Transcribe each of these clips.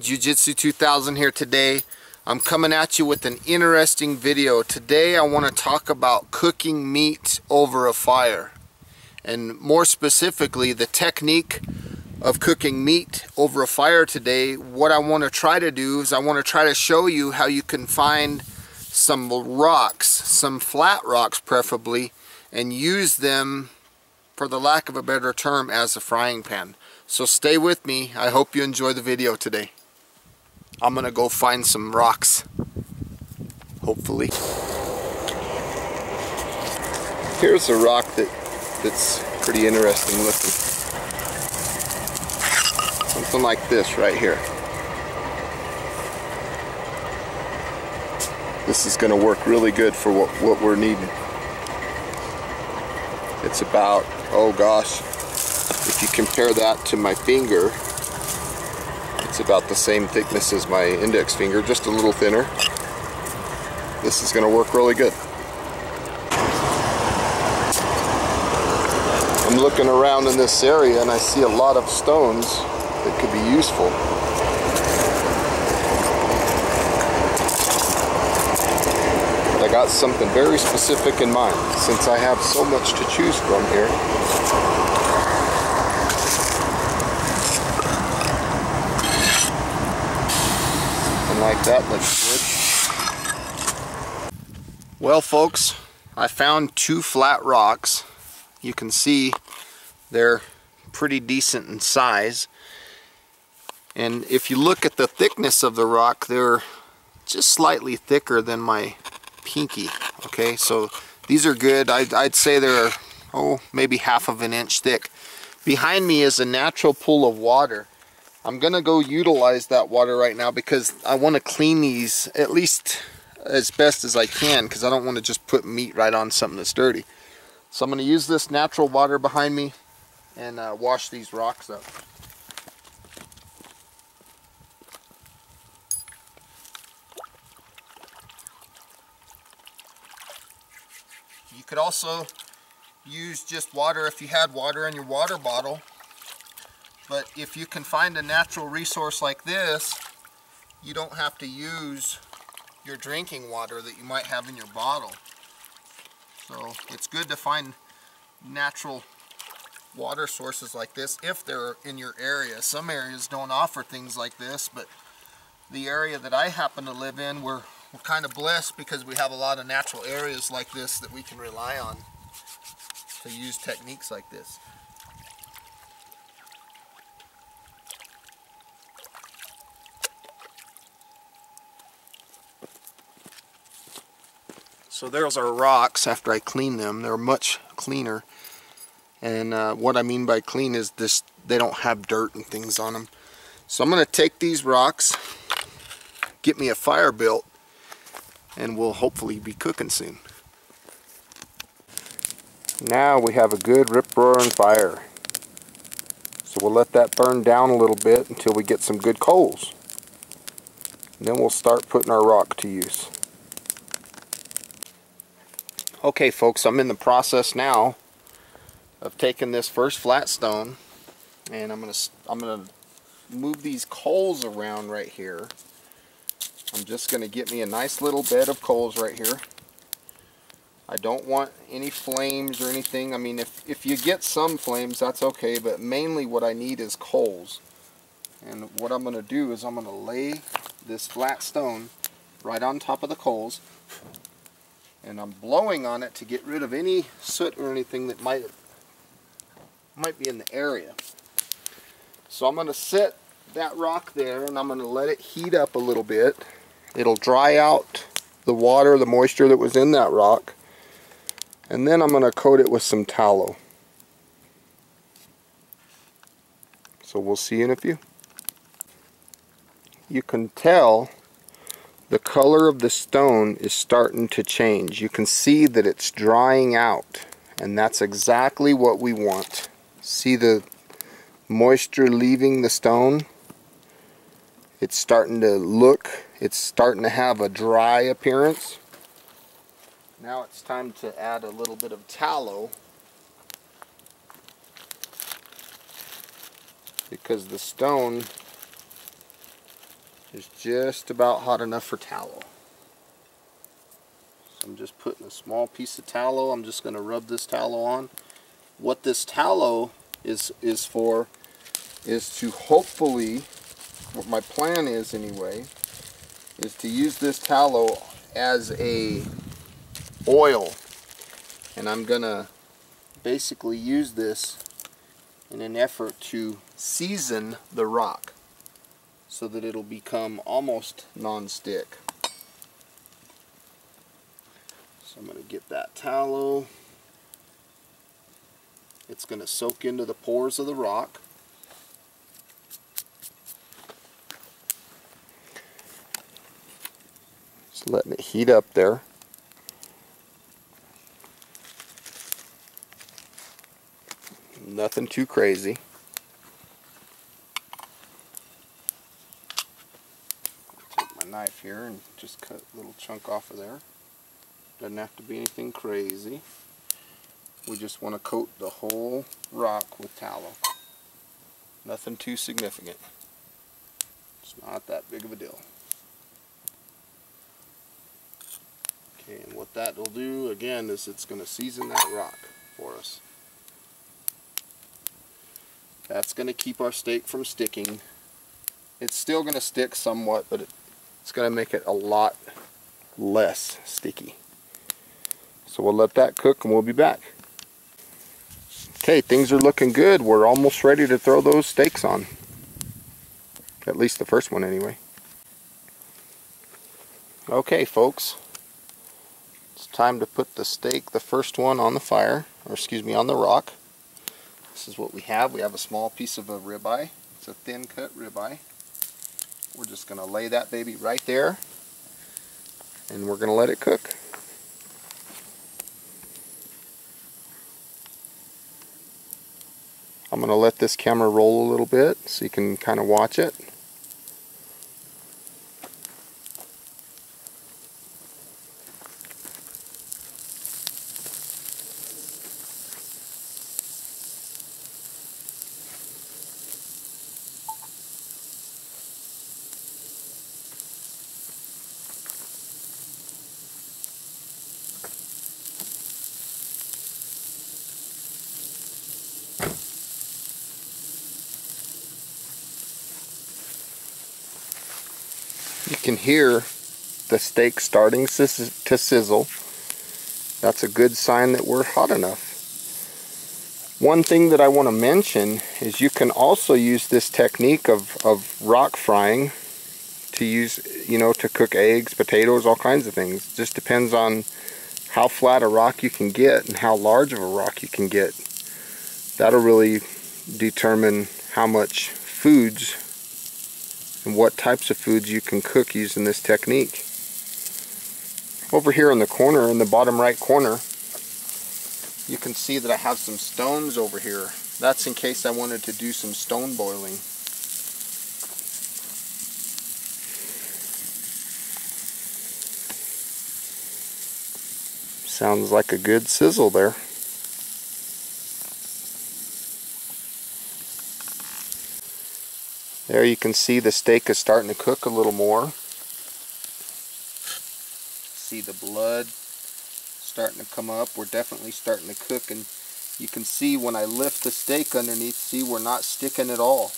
Jiu-Jitsu 2000 here today. I'm coming at you with an interesting video. Today I want to talk about cooking meat over a fire, and more specifically the technique of cooking meat over a fire today. What I want to try to do is I want to try to show you how you can find some rocks, some flat rocks preferably, and use them, for the lack of a better term, as a frying pan. So stay with me. I hope you enjoy the video today. I'm gonna go find some rocks, hopefully. Here's a rock that's pretty interesting looking. Something like this right here. This is gonna work really good for what we're needing. It's about, oh gosh, if you compare that to my finger, it's about the same thickness as my index finger, just a little thinner. This is going to work really good. I'm looking around in this area and I see a lot of stones that could be useful. But I got something very specific in mind, since I have so much to choose from here. Like that looks good. Well folks, I found two flat rocks. You can see they're pretty decent in size, and if you look at the thickness of the rock, they're just slightly thicker than my pinky. Okay, so these are good. I'd say they're maybe half of an inch thick. Behind me is a natural pool of water. I'm gonna go utilize that water right now because I want to clean these at least as best as I can, because I don't want to just put meat right on something that's dirty. So I'm going to use this natural water behind me and wash these rocks up. You could also use just water if you had water in your water bottle. But if you can find a natural resource like this, you don't have to use your drinking water that you might have in your bottle. So it's good to find natural water sources like this if they're in your area. Some areas don't offer things like this, but the area that I happen to live in, we're kind of blessed because we have a lot of natural areas like this that we can rely on to use techniques like this. So there's our rocks after I clean them. They're much cleaner. And what I mean by clean is this, they don't have dirt and things on them. So I'm going to take these rocks, get me a fire built, and we'll hopefully be cooking soon. Now we have a good rip-roaring fire. So we'll let that burn down a little bit until we get some good coals. And then we'll start putting our rock to use. Okay folks, I'm in the process now of taking this first flat stone, and I'm gonna move these coals around right here. I'm just gonna get me a nice little bed of coals right here. I don't want any flames or anything. I mean, if you get some flames, that's okay, but mainly what I need is coals. And what I'm gonna do is I'm gonna lay this flat stone right on top of the coals, and I'm blowing on it to get rid of any soot or anything that might be in the area. So I'm going to set that rock there, and I'm going to let it heat up a little bit. It'll dry out the water, the moisture that was in that rock, and then I'm going to coat it with some tallow. So we'll see in a few. You can tell the color of the stone is starting to change. You can see that it's drying out, and that's exactly what we want. See the moisture leaving the stone? It's starting to have a dry appearance. Now it's time to add a little bit of tallow, because the stone is just about hot enough for tallow. So I'm just putting a small piece of tallow. I'm just going to rub this tallow on. What this tallow is for is to hopefully, what my plan is anyway, is to use this tallow as a oil. And I'm going to basically use this in an effort to season the rock so that it'll become almost non-stick. So I'm going to get that tallow. It's going to soak into the pores of the rock. Just letting it heat up there. Nothing too crazy. Take my knife here and just cut a little chunk off of there. Doesn't have to be anything crazy. We just want to coat the whole rock with tallow. Nothing too significant. It's not that big of a deal. Okay, and what that will do again is it's going to season that rock for us. That's going to keep our steak from sticking. It's still going to stick somewhat, but it's going to make it a lot less sticky. So we'll let that cook and we'll be back. Okay, things are looking good. We're almost ready to throw those steaks on. At least the first one anyway. Okay folks, it's time to put the steak, the first one, on the fire, or excuse me, on the rock. This is what we have. We have a small piece of a ribeye. It's a thin cut ribeye. We're just going to lay that baby right there and we're going to let it cook. I'm going to let this camera roll a little bit so you can kind of watch it. You can hear the steak starting to sizzle. That's a good sign that we're hot enough. One thing that I want to mention is you can also use this technique of rock frying to use, to cook eggs, potatoes, all kinds of things. It just depends on how flat a rock you can get and how large of a rock you can get. That'll really determine how much foods and what types of foods you can cook using this technique. Over here in the corner, in the bottom right corner, you can see that I have some stones over here. That's in case I wanted to do some stone boiling. Sounds like a good sizzle there. There you can see the steak is starting to cook a little more. See the blood starting to come up. We're definitely starting to cook, and you can see when I lift the steak underneath, see we're not sticking at all.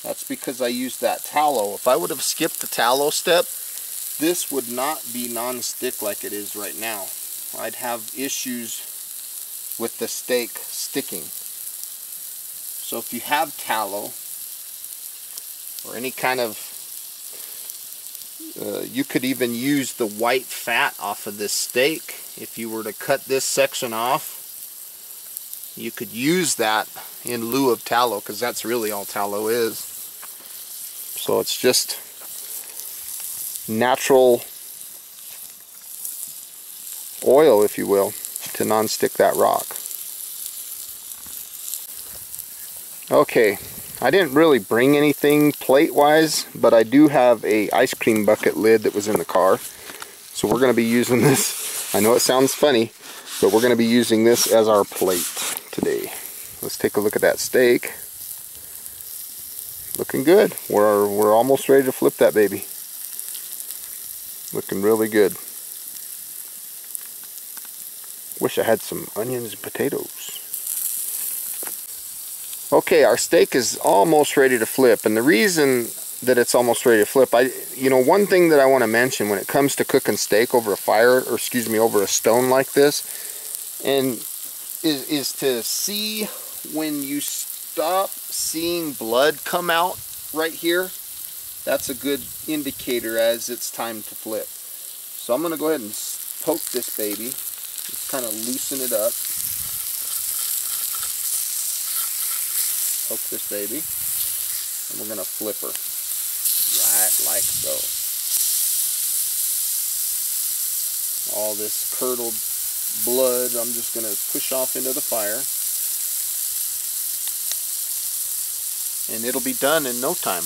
That's because I used that tallow. If I would have skipped the tallow step, this would not be non-stick like it is right now. I'd have issues with the steak sticking. So if you have tallow, or any kind of, you could even use the white fat off of this steak. If you were to cut this section off, you could use that in lieu of tallow, because that's really all tallow is. So it's just natural oil, if you will, to non-stick that rock. Okay, I didn't really bring anything plate-wise, but I do have a ice cream bucket lid that was in the car. So we're going to be using this. I know it sounds funny, but we're going to be using this as our plate today. Let's take a look at that steak. looking good. We're almost ready to flip that baby. Looking really good. Wish I had some onions and potatoes. Okay, our steak is almost ready to flip, and the reason that it's almost ready to flip, one thing that I want to mention when it comes to cooking steak over a fire, or excuse me, over a stone like this, and is to see when you stop seeing blood come out right here. That's a good indicator as it's time to flip. So I'm going to go ahead and poke this baby, just kind of loosen it up. Poke this baby, and we're going to flip her right like so. All this curdled blood I'm just going to push off into the fire, and it'll be done in no time.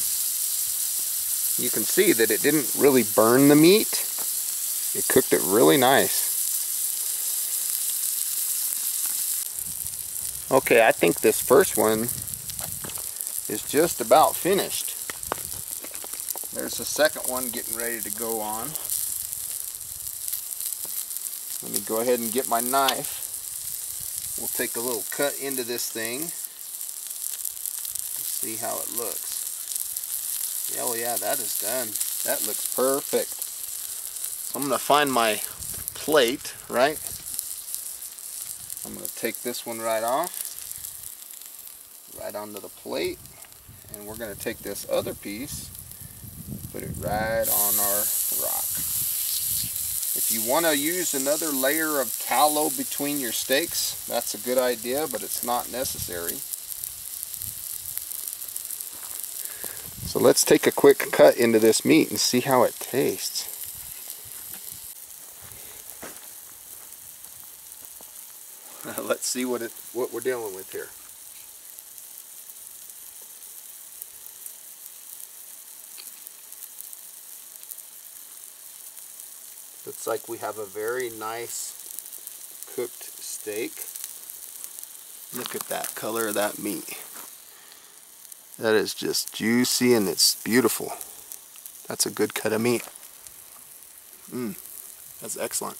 You can see that it didn't really burn the meat. It cooked it really nice. Okay, I think this first one is just about finished. There's the second one getting ready to go on. Let me go ahead and get my knife. We'll take a little cut into this thing. Let's see how it looks. Oh yeah, that is done. That looks perfect. So I'm going to find my plate, right? I'm going to take this one right off. Right onto the plate. And we're going to take this other piece, put it right on our rock. If you want to use another layer of tallow between your steaks, that's a good idea, but it's not necessary. So let's take a quick cut into this meat and see how it tastes. Let's see what we're dealing with here. Looks like we have a very nice cooked steak. Look at that color of that meat. That is just juicy and it's beautiful. That's a good cut of meat. That's excellent.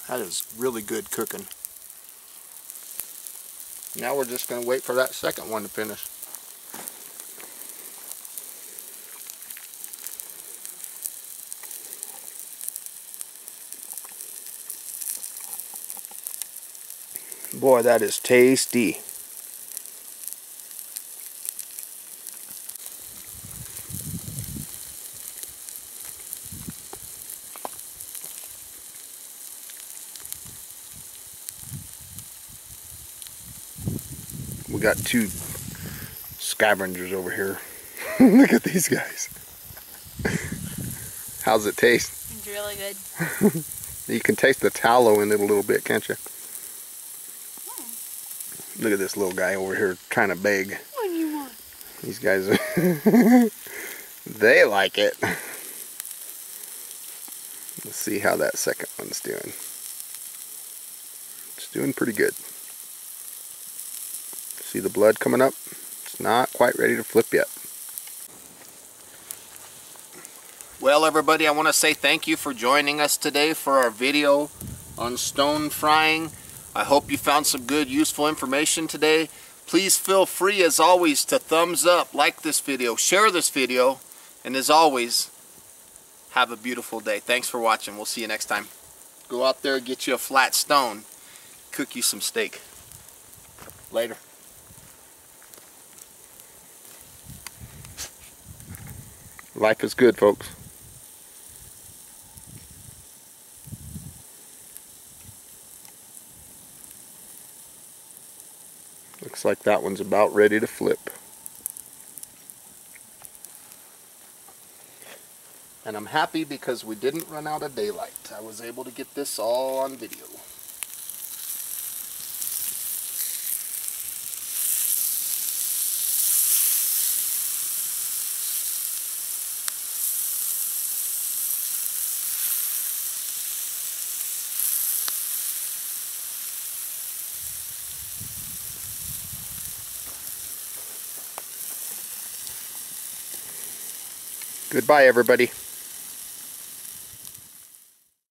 That is really good cooking. Now we're just going to wait for that second one to finish. Boy, that is tasty. We got two scavengers over here. Look at these guys. How's it taste? It's really good. You can taste the tallow in it a little bit, can't you? Look at this little guy over here trying to beg. What do you want? These guys, they like it. Let's see how that second one's doing. It's doing pretty good. See the blood coming up? It's not quite ready to flip yet. Well, everybody, I want to say thank you for joining us today for our video on stone frying. I hope you found some good, useful information today. Please feel free, as always, to thumbs up, like this video, share this video, and as always, have a beautiful day. Thanks for watching. We'll see you next time. Go out there, get you a flat stone, cook you some steak. Later. Life is good, folks. Looks like that one's about ready to flip. And I'm happy because we didn't run out of daylight. I was able to get this all on video. Goodbye, everybody.